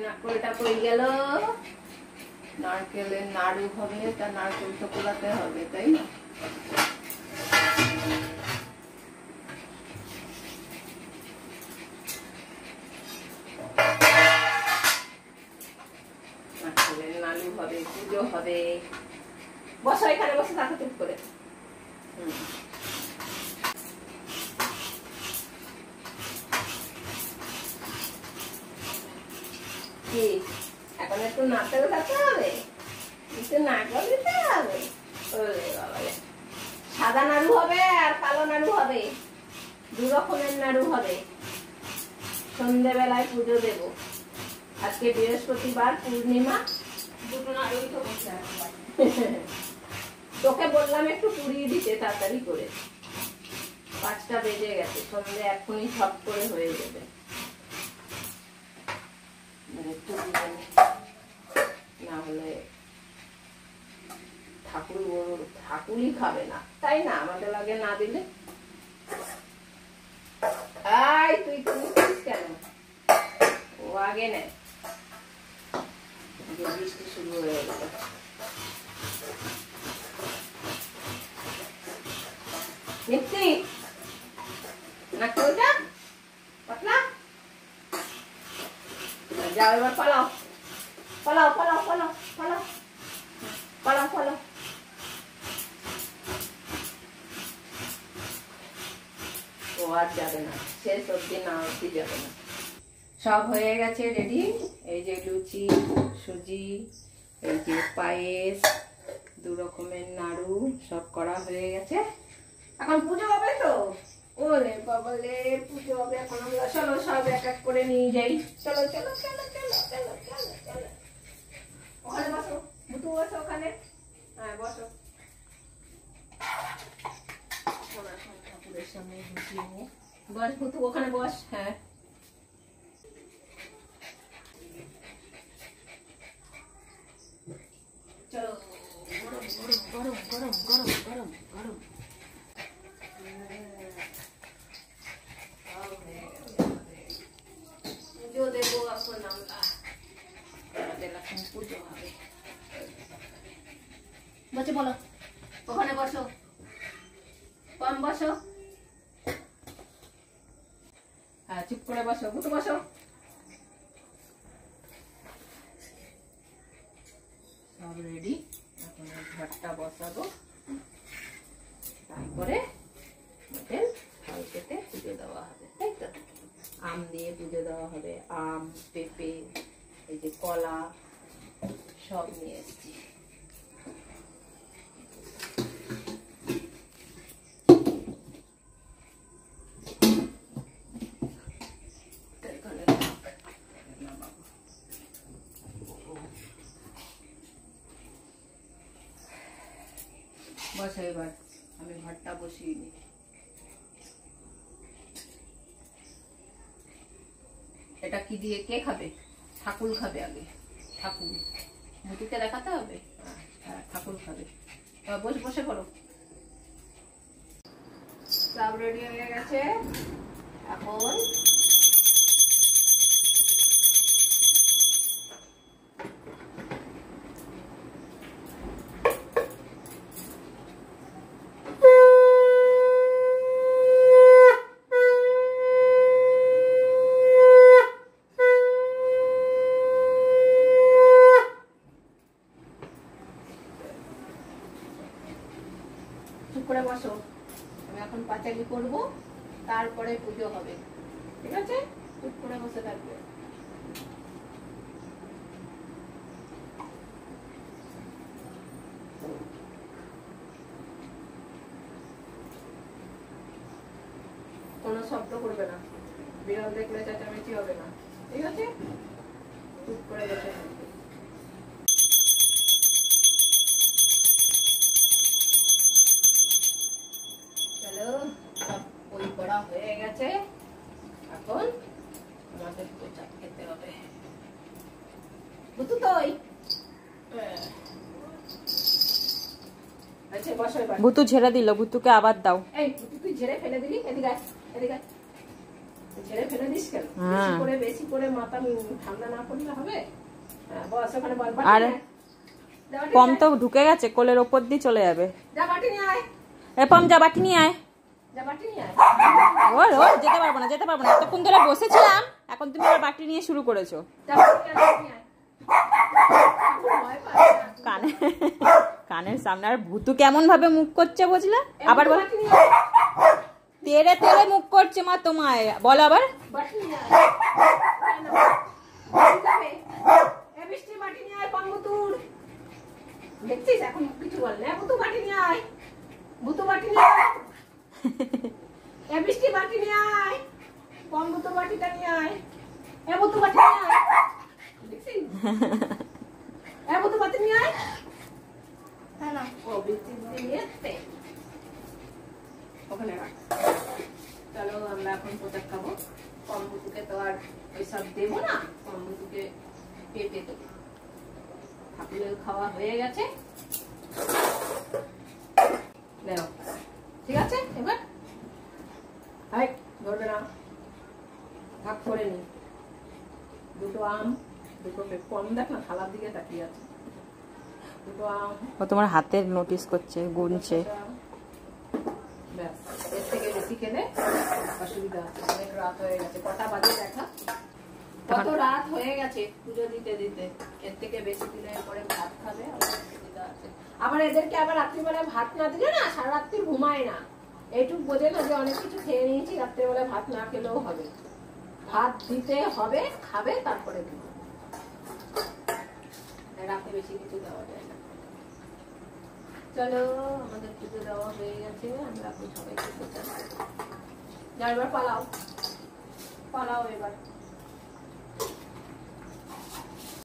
নারকেলটা পড়ে গেল। নারকেলের নাড়ু হবে, তা নারকেল তো পোড়াতে হবে, তাই না? নারকেলের নাড়ু হবে, পুজো হবে। বসো এখানে, বসে থাকো চুপ করে। কি এখন একটু নারকেল খেতে হবে, একটু নারকেল দিতে হবে। সাদা নাড়ু হবে আর কালো নাড়ু হবে, 2 রকমের নাড়ু হবে। সন্ধ্যেবেলায় পুজো দেব। আজকে বৃহস্পতিবার, পূর্ণিমা, 2টো নাড়ুই তো বসে আছে। তোকে বললাম একটু পুড়িয়ে দিতে তাড়াতাড়ি করে, 5টা বেজে গেছে। সন্ধ্যে এখনই সব করে হয়ে যাবে। না হলে ঠাকুরই খাবে না, তাই না? আমাদের লাগে না দিলে। তুই কেন? ও আগে নেয়। বৃষ্টি শুরু হয়ে গেল। মিষ্টি নাকি ওটা পাতলা? যাও এবার পালাও, পালাও, পালাও, পালাও, পালাও, পালাও, পালাও। ও আর যাবে না, শেষ অব্দি না অব্দি যাবে না। সব হয়ে গেছে রেডি। এই যে লুচি, সুজি, এই যে পায়েস, 2 রকমের নাড়ু সব করা হয়ে গেছে। এখন পুজো হবে তো। ওরে বাবালে, পুজো হবে এখন। আমরা চলো সব এক এক করে নিয়ে যাই। চলো চলো চলো চলো চলো চলো চলো। ওখানে বসো, ভুতু বসো ওখানে। হ্যাঁ বসো। ঠাকুরের সামনে বসিয়ে নে। বস ভুতু, ওখানে বস। হ্যাঁ চলো। গরম গরম গরম গরম গরম গরম গরম। পুজো দেবো এখন আমরা। আমাদের এখন পুজো হবে। বসে বলো, ওখানে বসো, কম বসো। হ্যাঁ চুপ করে বসো, ভুতু বসো। সব রেডি। এখন ঘরটা বসাবো, তারপরে ফল কেটে পুজো দেওয়া হবে, তাই তো? আম দিয়ে পুজো দেওয়া হবে। আম, পেঁপে, এই যে কলা সব নিয়ে এসেছি। বসো এবার, আমি ঘরটা বসিয়ে নিই। এটা কি দিয়ে কে খাবে? ঠাকুর খাবে আগে। ঠাকুর মুটিকে দেখাতে হবে। হ্যাঁ ঠাকুর খাবে। বসে বসে করো। সব রেডি হয়ে গেছে। এখন করে বসো। আমি এখন পাঁচালি করব, তারপরে পুজো হবে, ঠিক আছে? চুপ করে বসে থাকবে। কোনো শব্দ করবে না, বিড়াল দেখলে চেঁচামেচি হবে না, ঠিক আছে? চুপ করে বসে থাকবে। হয়ে গেছে, এখন আমাদের প্রসাদ খেতে হবে। বুঝু তুই আচ্ছা বসো এবার। ভুতু ঝেড়ে দিল, ভুতুকে আবার দাও। এই ভুতু তুই ঝেড়ে ফেলে দিলি, এদিকে আয়, এদিকে আয়। ছেড়ে ফেলে দিস কেন? বেশি করে মাথা ঠান্ডা না করলে হবে? বস ওখানে বল। আর পম তো ঢুকে গেছে, কোলের ওপর দিয়ে চলে যাবে। যা বাটি নিয়ে আয়। এ পম যা বাটি নিয়ে আয়। যা বাটি নিয়ে আয়। ওর যেতে পারবো না, যেতে পারবো না। এতক্ষণ ধরে বসেছিলাম, এখন তুমি আবার বাটি নিয়ে শুরু করেছো। যা বাটি নিয়ে আয়। কানে কানের সামনে আর ভূতু কেমন ভাবে মুখ করছে বুঝলে? আবার বল। তেরে তেরে মুখ করছে মা তোমায়, বল আবার। বাটি নিয়ে আয়। এ বৃষ্টি বাটি নিয়ে আয়। পাঙ্গুতুর দেখছিস এখন কিছু বল না। ভূতু বাটি নিয়ে আয়। ভূতু বাটি নিয়ে আয়। এ বৃষ্টি বাটি নিয়ে আয়। পাঙ্গুতুর বাটিটা নিয়ে আয়। এ ভূতু বাটি নিয়ে আয়। দেখছিস? এ ভূতু বাটি নিয়ে আয়। হ্যাঁ না ও বৃষ্টি নিয়ে আসতে ওখানে রাখ। চলো আমরা এখন পোশাক খাবো। কম্বুতুকে তো আর ওইসব দেবো না, কম্বুতুকে পেটে দেবো। ঠাকুরের খাওয়া হয়ে গেছে, ঠিক আছে? এবার ধরবে না, ভাগ করে নি। দুটো আম, দুটো কম দেখ না, থালার দিকে তাকিয়ে আছে। দুটো আম। ও তোমার হাতের নোটিস করছে, গুনছে। ব্যাস, এর থেকে বেশি খেলে অসুবিধা আছে। অনেক রাত হয়ে গেছে। কটা বাজে দেখা? কত রাত হয়ে গেছে পুজো দিতে দিতে। এর থেকে বেশি দিলে পরে ভাত খাবে, অসুবিধা আছে। আবার এদেরকে আবার রাত্রিবেলা ভাত না দিলে না সারা রাত্রি ঘুমায় না। এইটুক বোঝে না যে অনেক কিছু খেয়ে নিয়েছি, রাত্রিবেলা ভাত না খেলেও হবে। ভাত দিতে হবে, খাবে, তারপরে দিব। রাতে বেশি কিছু দেওয়া যায় না। চলো আমাদের পুজো দেওয়া হয়ে গেছে, আমরা এখন সবাইকে এবার পালাও পালাও এবার।